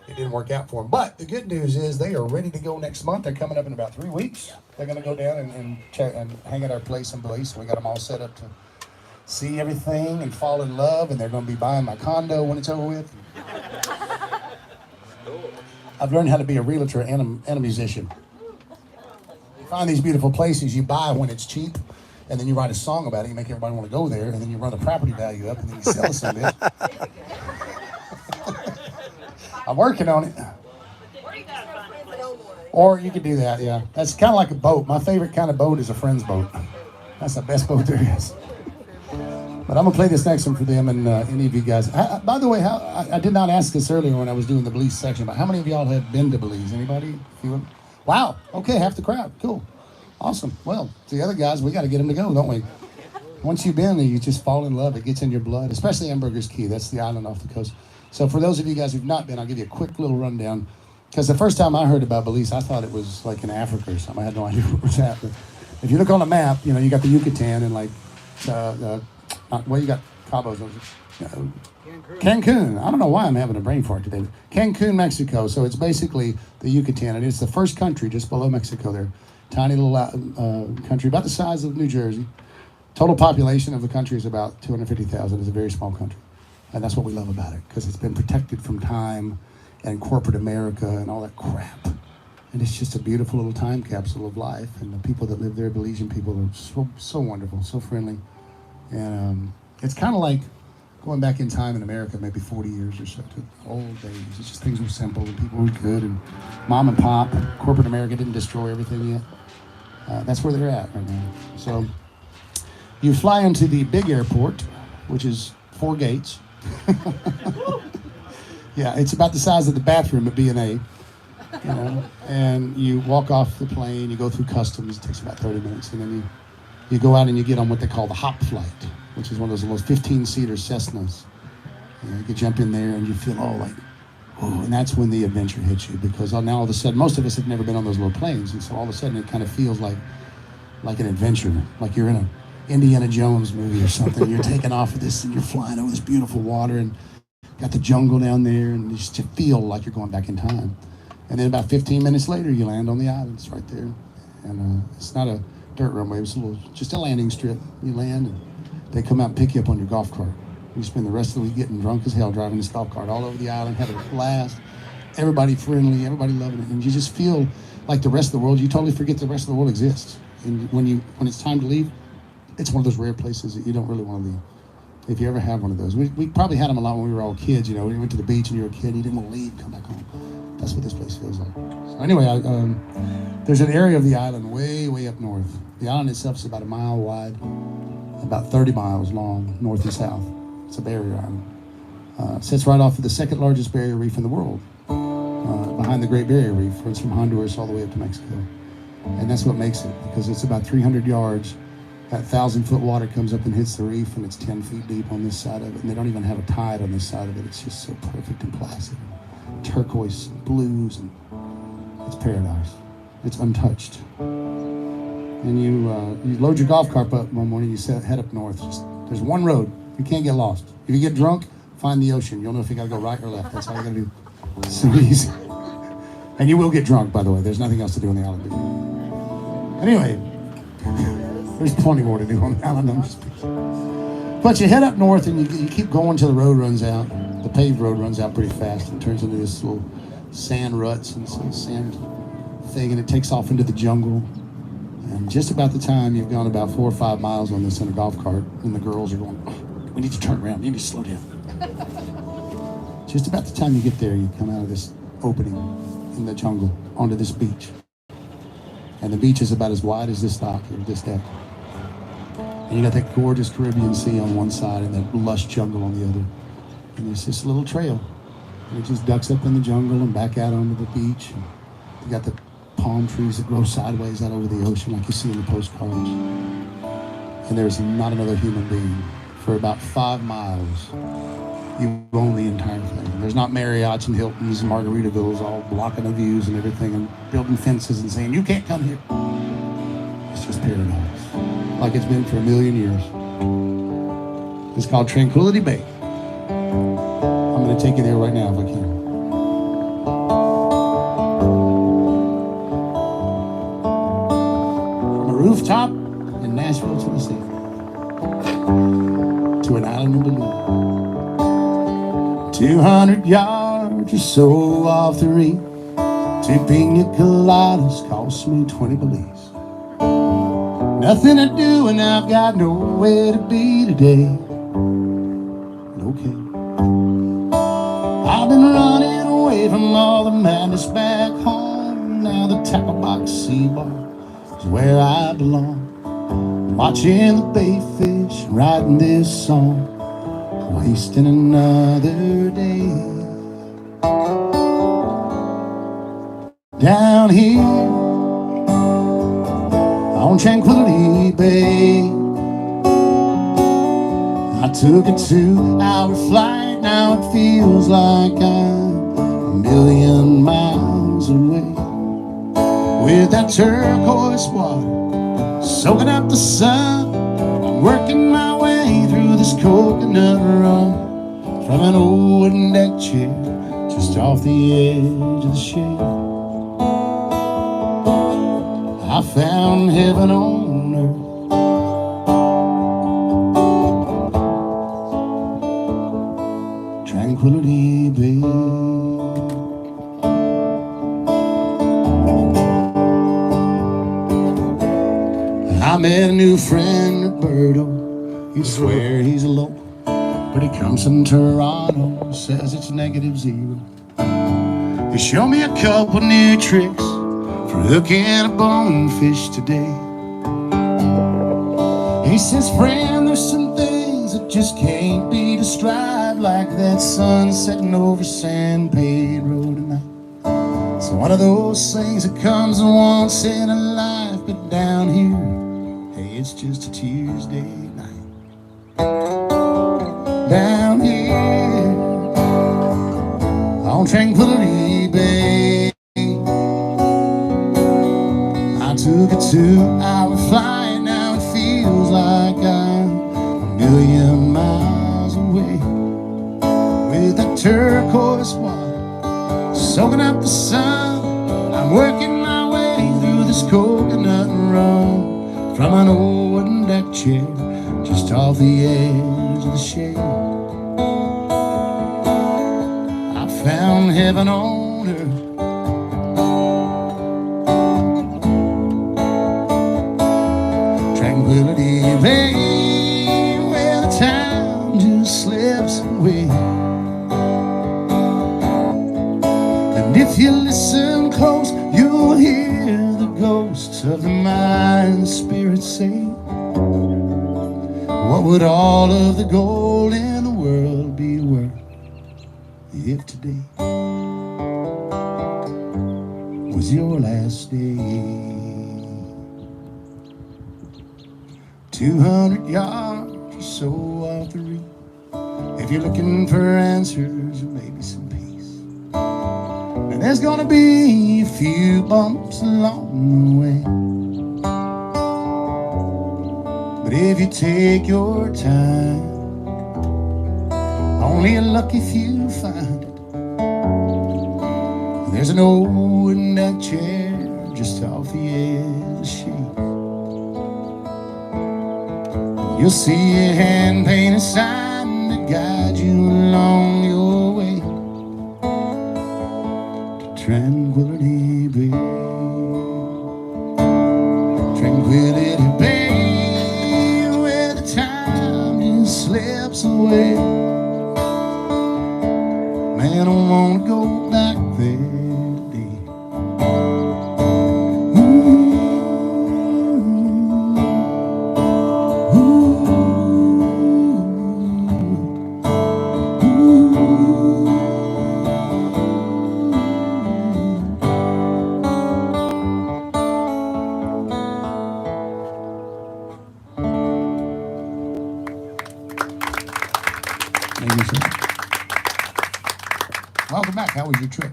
it didn't work out for them. But the good news is they are ready to go next month. They're coming up in about 3 weeks. They're going to go down and check and hang at our place in Belize. So we got them all set up to see everything and fall in love. And they're going to be buying my condo when it's over with. I've learned how to be a realtor and a musician. You find these beautiful places you buy when it's cheap, and then you write a song about it. You make everybody want to go there, and then you run the property value up, and then you sell some of it. I'm working on it. Or you could do that, yeah. That's kind of like a boat. My favorite kind of boat is a friend's boat. That's the best boat there is. But I'm going to play this next one for them and any of you guys. By the way, I did not ask this earlier when I was doing the Belize section, but how many of y'all have been to Belize? Anybody? Wow. Okay, half the crowd. Cool. Awesome. Well, the other guys, we got to get them to go, don't we? Once you've been there, you just fall in love. It gets in your blood, especially Hamburger's Key. That's the island off the coast. So for those of you guys who've not been, I'll give you a quick little rundown. Because the first time I heard about Belize, I thought it was like in Africa or something. I had no idea what was happening. If you look on the map, you know, you got the Yucatan and like, well, you got Cabo, Cancun. I don't know why I'm having a brain fart today. Cancun, Mexico. So it's basically the Yucatan, and it's the first country just below Mexico there. Tiny little country, about the size of New Jersey. Total population of the country is about 250,000. It's a very small country. And that's what we love about it, because it's been protected from time and corporate America and all that crap. And it's just a beautiful little time capsule of life. And the people that live there, Belizean people, are so wonderful, so friendly. And it's kind of like going back in time in America, maybe 40 years or so, to the old days. It's just things were simple and people were good. And mom and pop, corporate America didn't destroy everything yet. That's where they're at right now. So you fly into the big airport, which is 4 gates. Yeah, it's about the size of the bathroom at B&A, you know, and you walk off the plane, you go through customs, it takes about 30 minutes, and then you go out and you get on what they call the hop flight, which is one of those 15-seater Cessnas. You can jump in there and you feel oh, and that's when the adventure hits you, because now all of a sudden, most of us have never been on those little planes, and so all of a sudden it kind of feels like an adventure, like you're in an Indiana Jones movie or something. You're taking off of this and you're flying over this beautiful water and got the jungle down there, and you just feel like you're going back in time. And then about 15 minutes later, you land on the island. It's right there. And it's not a dirt runway. It's just a landing strip. You land, and they come out and pick you up on your golf cart. You spend the rest of the week getting drunk as hell driving this golf cart all over the island, having a blast. Everybody friendly, everybody loving it. And you just feel like the rest of the world, you totally forget the rest of the world exists. And when it's time to leave, it's one of those rare places that you don't really want to leave. If you ever have one of those. We probably had them a lot when we were all kids, you know. We went to the beach and you were a kid and you didn't want to leave, come back home. That's what this place feels like. So anyway, there's an area of the island way, way up north. The island itself is about a mile wide, about 30 miles long, north and south. It's a barrier island. Sits right off of the second largest barrier reef in the world, behind the Great Barrier Reef. It's from Honduras all the way up to Mexico. And that's what makes it, because it's about 300 yards. That 1,000-foot water comes up and hits the reef, and it's 10 feet deep on this side of it. And they don't even have a tide on this side of it. It's just so perfect and placid. Turquoise and blues, and it's paradise. It's untouched. And you load your golf cart up one morning, you head up north. There's one road. You can't get lost. If you get drunk, find the ocean. You'll know if you got to go right or left. That's all you got to do. It's so easy. And you will get drunk, by the way. There's nothing else to do on the island. Anyway, there's plenty more to do on the island. But you head up north and you keep going until the road runs out. The paved road runs out pretty fast and turns into this little sand ruts and some sand thing, and it takes off into the jungle. And just about the time you've gone about 4 or 5 miles on this in a golf cart, and the girls are going, oh, we need to turn around, we need to slow down. Just about the time you get there, you come out of this opening in the jungle onto this beach. And the beach is about as wide as this dock or this deck. And you got that gorgeous Caribbean Sea on one side and that lush jungle on the other. And there's this little trail. And it just ducks up in the jungle and back out onto the beach. And you got the palm trees that grow sideways out over the ocean like you see in the postcards. And there's not another human being. For about 5 miles, you own the entire thing. There's not Marriotts and Hiltons and Margaritavilles all blocking the views and everything and building fences and saying, you can't come here. It's just paradise. Like it's been for 1,000,000 years. It's called Tranquility Bay. I'm going to take you there right now if I can. 200 yards or so off the reef. 2 pina coladas cost me 20 beliefs. Nothing to do and I've got nowhere to be today. Okay. I've been running away from all the madness back home. Now the tackle box sea bar is where I belong. Watching the bay fish, writing this song, wasting another day. Down here on Tranquility Bay, I took a 2-hour flight. Now it feels like I'm a million miles away. With that turquoise water soaking up the sun, I'm working my way through this coconut run from an old wooden deck chair just off the edge of the shade. I found heaven on earth. Tranquility Bay. I met a new friend, Roberto. He'd swear he's a local, but he comes from Toronto, says it's -0. He showed me a couple new tricks for hooking a bonefish today. He says, friend, there's some things that just can't be described, like that sun setting over Sandpade Road tonight. It's one of those things that comes once in a life, but down here, hey, it's just a Tuesday night. Down here on Tranquility Bay, I took a 2-hour flight. Now it feels like I'm a million miles away. With that turquoise water soaking up the sun, I'm working my way through this coconut run from an old wooden deck chair just off the edge of the shade. I found heaven on earth. Tranquility Bay, where the time just slips away. And if you listen close, you'll hear the ghosts of the mind and spirit say, what would all of the gold in the world be worth if today was your last day? 200 yards or so off the reef. If you're looking for answers or maybe some peace, and there's gonna be a few bumps along the way. But if you take your time, only a lucky few find it. There's an old wooden deck chair just off the edge of the shade. You'll see a hand-painted sign to guide you along your way to Tranquility Bay. Tranquility Bay, where the time just slips away. Man, I don't wanna go back there today. Thank you, sir. Welcome back. How was your trip?